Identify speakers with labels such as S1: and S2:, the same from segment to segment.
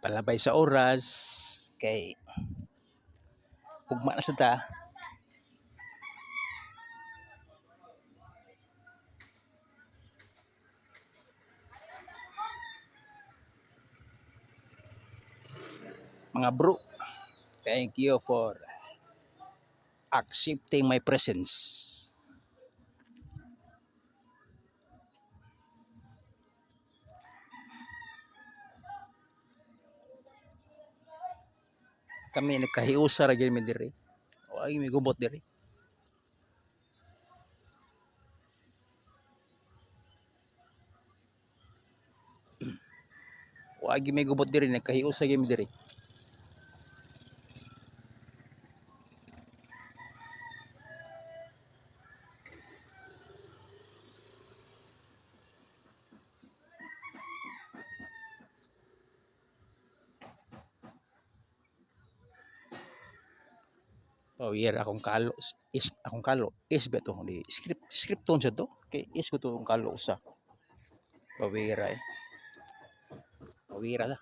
S1: palabay sa oras kay ugma na sa ta. Mga bro, thank you for accepting my presence. Kami nagkahiusa ra gyud mi diri. O ay may gubot diri. O ay may gubot diri, nagkahiusa gyud mi diri. Pawir akong kalo is beto di script ton sa to kay is ko to kalo usa. Pawira eh. Pawira la.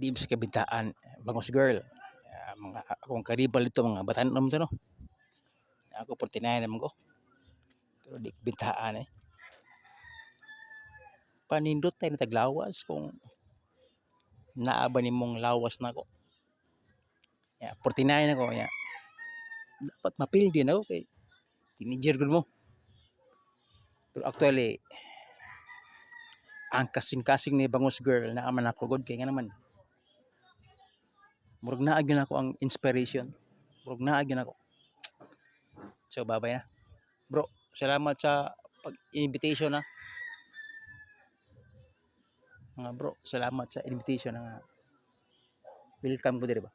S1: Di sa kabintaan, bangos girl. Mga akong karibal dito mga batanom to no. Ako 49 naman ko. Pero di bintaan eh. Panindot tayo na taglawas kung naaba ni mong lawas na ko. Ya, 49 ako ya. Dapat mapil din ako kay teenager gud mo. Pero actually ang kasing-kasing ni bangos girl na aman ako god kay nga naman. Murag naa gyud ako ang inspiration. Murag naa gyud ako. So babay na. Bro, salamat sa pag-invitation na. Mga bro, salamat sa invitation na welcome ko diri ba.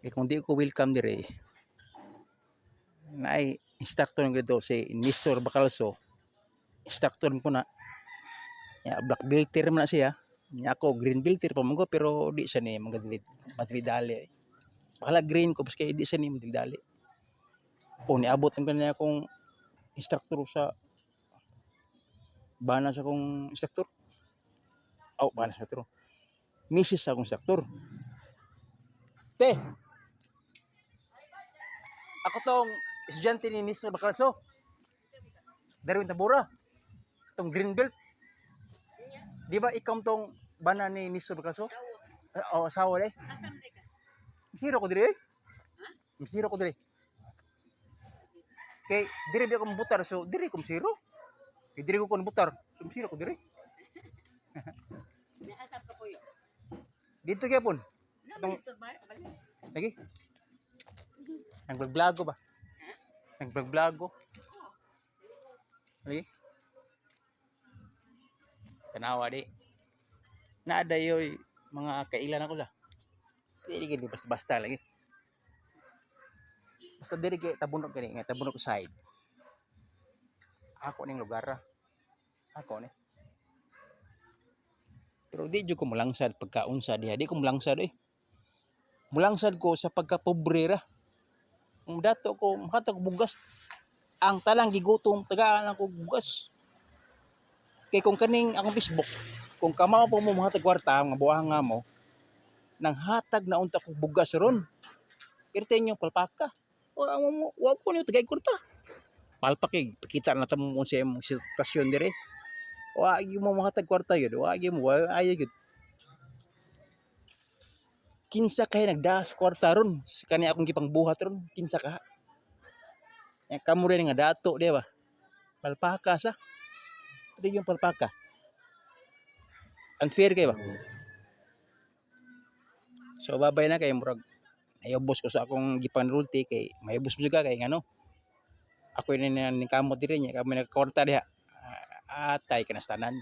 S1: Eh kung di ko welcome diri, naay instructor ng grado si Mr. Bacalso. Instructor ko na. Ya, black belter man na siya. Nya ako green belter pa man ko pero di siya ni madali. Bakala green ko paski di siya ni madali. O niabot ang kanya akong instructor sa bana sa akong instructor. Bana sa instructor. Mrs. akong instructor. Te. Ako tong estudyante ni Mr. Bacalso. Darwin Tabora. Tong green belt. Di ba ikaw tong bana ni Mr. Bacalso? O asawa de. Misiro ko dire. Misiro ko dire. Kay dire di ako mabutar so dire ko misiro. Kay dire ko mabutar so misiro ko dire.
S2: Naasap ka po yun.
S1: Dito kaya pun. Lagi. Nag-vlog ba? Nag-vlog. Lagi. Tanawa di. Naada yoy mga kailan ako sa. Dili gid basta lagi. Basta diri kay tabunok gani, nga tabunok side. Ako ning lugar. Ako ni. Pero di jud ko mulangsad pagkaunsa diha. Di ko mulangsad eh. Mulangsad ko sa pagkapobre ra. Ang dato ko makatag bugas. Ang talang gigutom tagaan ako bugas. Kay kung kaning akong Facebook, kung kamao po mo mga tagwarta, mga buhanga mo, nang hatag na unta ko bugas ron. Kirten yung palpaka. Wa ko niyo tagay kurta. Palpak eh, pakita na tamo mo sa imong sitwasyon dire. Wa agi mo mga tagwarta yun, wa agi mo, ay gyud. Kinsa kay nagdas kwarta ron, kani akong gipang buhat ron, kinsa ka. Yang kamo rin nga dato, di ba? Palpaka sa. Pati yung palpaka. Unfair kay ba? So babay na kay murag ayobos ko sa akong gipanrulti kay mayobos mo juga kay ngano. Ako ni kamot diri niya kami nagkorta diha. Atay kanastanan.